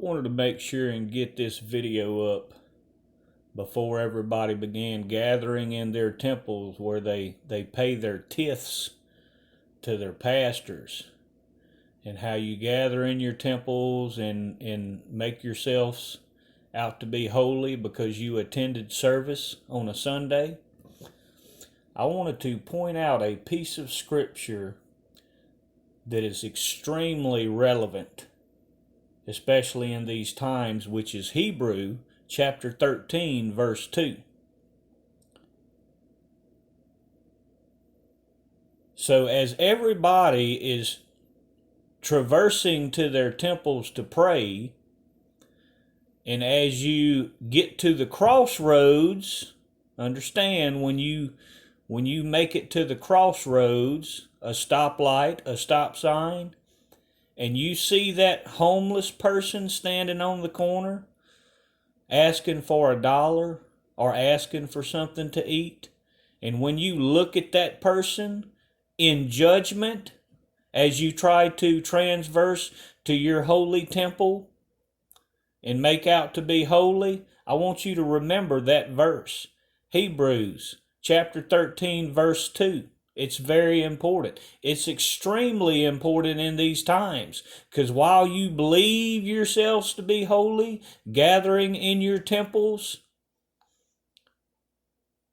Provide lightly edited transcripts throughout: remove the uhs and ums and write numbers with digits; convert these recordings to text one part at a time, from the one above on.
wanted to make sure and get this video up before everybody began gathering in their temples where they pay their tithes to their pastors, and how you gather in your temples and make yourselves out to be holy because you attended service on a Sunday. I wanted to point out a piece of scripture that is extremely relevant, especially in these times, which is Hebrew chapter 13, verse 2. So as everybody is traversing to their temples to pray, and as you get to the crossroads, understand when you make it to the crossroads, a stoplight, a stop sign, and you see that homeless person standing on the corner asking for $1 or asking for something to eat, and when you look at that person in judgment as you try to transverse to your holy temple and make out to be holy, I want you to remember that verse, Hebrews chapter 13, verse 2. It's very important. It's extremely important in these times, because while you believe yourselves to be holy, gathering in your temples,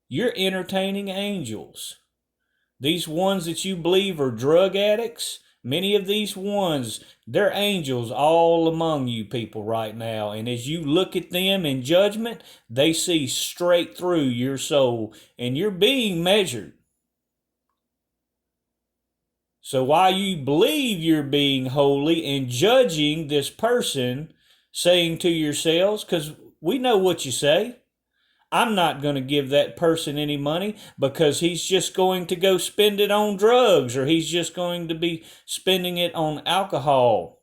you're entertaining angels. These ones that you believe are drug addicts, many of these ones, they're angels all among you people right now. And as you look at them in judgment, they see straight through your soul, and you're being measured. So while you believe you're being holy and judging this person, saying to yourselves, because we know what you say, I'm not going to give that person any money because he's just going to go spend it on drugs, or he's just going to be spending it on alcohol.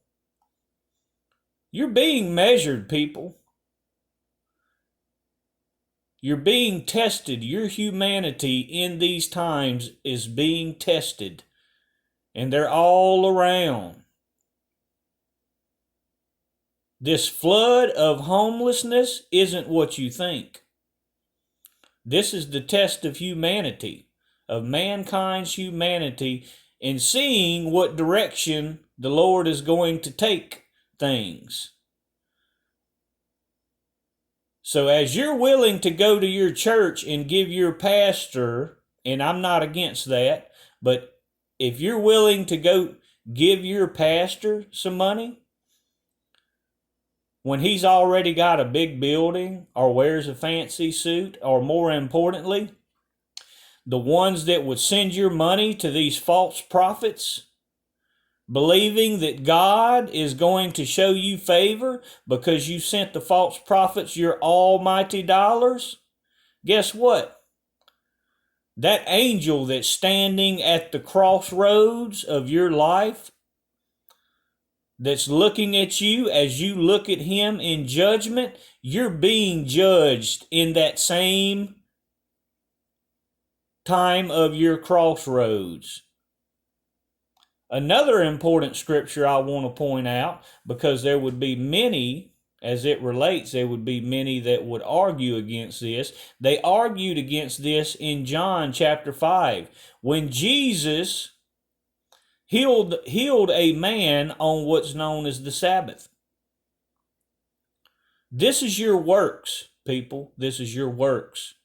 You're being measured, people. You're being tested. Your humanity in these times is being tested. And they're all around. This flood of homelessness isn't what you think. This is the test of humanity, of mankind's humanity, in seeing what direction the Lord is going to take things. So as you're willing to go to your church and give your pastor, and I'm not against that, but if you're willing to go give your pastor some money when he's already got a big building or wears a fancy suit, or more importantly, the ones that would send your money to these false prophets, believing that God is going to show you favor because you sent the false prophets your almighty dollars, guess what? That angel that's standing at the crossroads of your life, that's looking at you as you look at him in judgment, you're being judged in that same time of your crossroads. Another important scripture I want to point out, because there would be many, as it relates, there would be many that would argue against this. They argued against this in John chapter 5, when Jesus healed a man on what's known as the Sabbath. This is your works, people. This is your works.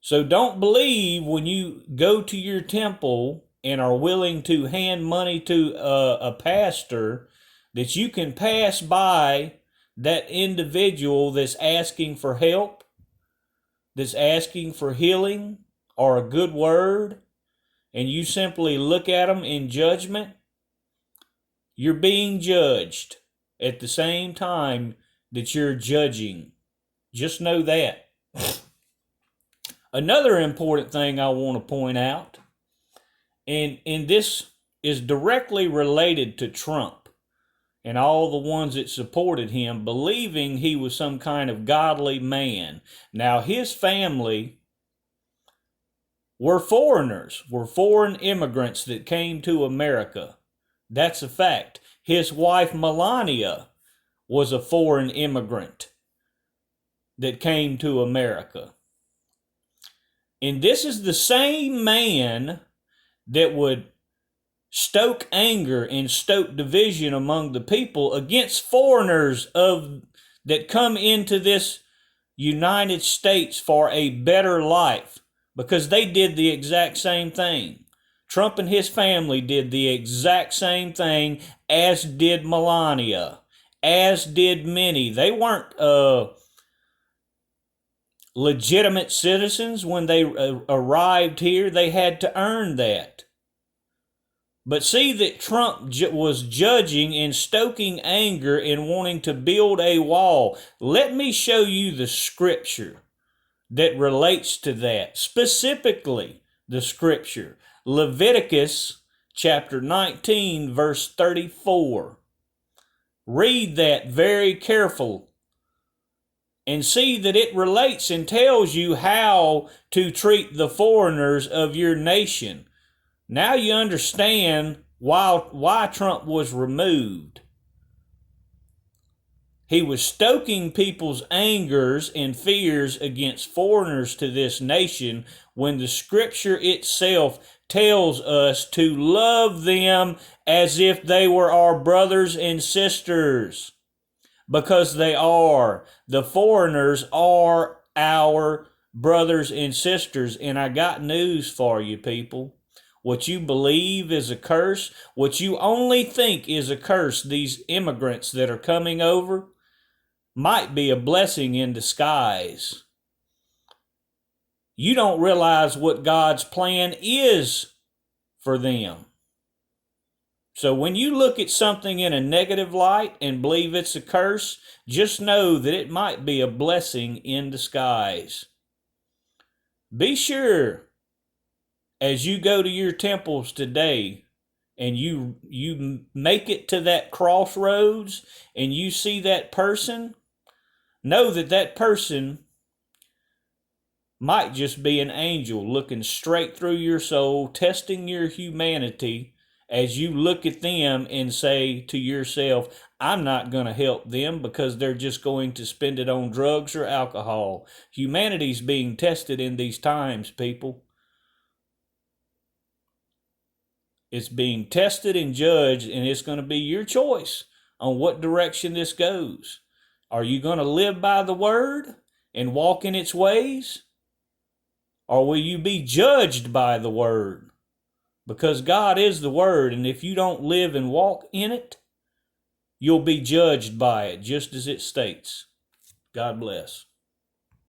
So don't believe when you go to your temple and are willing to hand money to a pastor that you can pass by that individual that's asking for help, that's asking for healing or a good word, and you simply look at them in judgment. You're being judged at the same time that you're judging. Just know that. Another important thing I want to point out, and this is directly related to Trump and all the ones that supported him, believing he was some kind of godly man. Now, his family were foreigners, were foreign immigrants that came to America. That's a fact. His wife, Melania, was a foreign immigrant that came to America. And this is the same man that would stoke anger and stoke division among the people against foreigners that come into this United States for a better life, because they did the exact same thing. Trump and his family did the exact same thing, as did Melania, as did many. They weren't legitimate citizens when they arrived here. They had to earn that. But see that Trump was judging and stoking anger and wanting to build a wall. Let me show you the scripture that relates to that. Specifically, the scripture. Leviticus chapter 19, verse 34. Read that very careful and see that it relates and tells you how to treat the foreigners of your nation. Now you understand why Trump was removed. He was stoking people's angers and fears against foreigners to this nation, when the scripture itself tells us to love them as if they were our brothers and sisters. Because they are. The foreigners are our brothers and sisters. And I got news for you, people. What you believe is a curse, what you only think is a curse, these immigrants that are coming over, might be a blessing in disguise. You don't realize what God's plan is for them. So when you look at something in a negative light and believe it's a curse, just know that it might be a blessing in disguise. Be sure, as you go to your temples today and you make it to that crossroads and you see that person, know that that person might just be an angel looking straight through your soul, testing your humanity, as you look at them and say to yourself, I'm not going to help them because they're just going to spend it on drugs or alcohol. Humanity's being tested in these times, people. It's being tested and judged, and it's going to be your choice on what direction this goes. Are you going to live by the word and walk in its ways? Or will you be judged by the word? Because God is the word, and if you don't live and walk in it, you'll be judged by it, just as it states. God bless.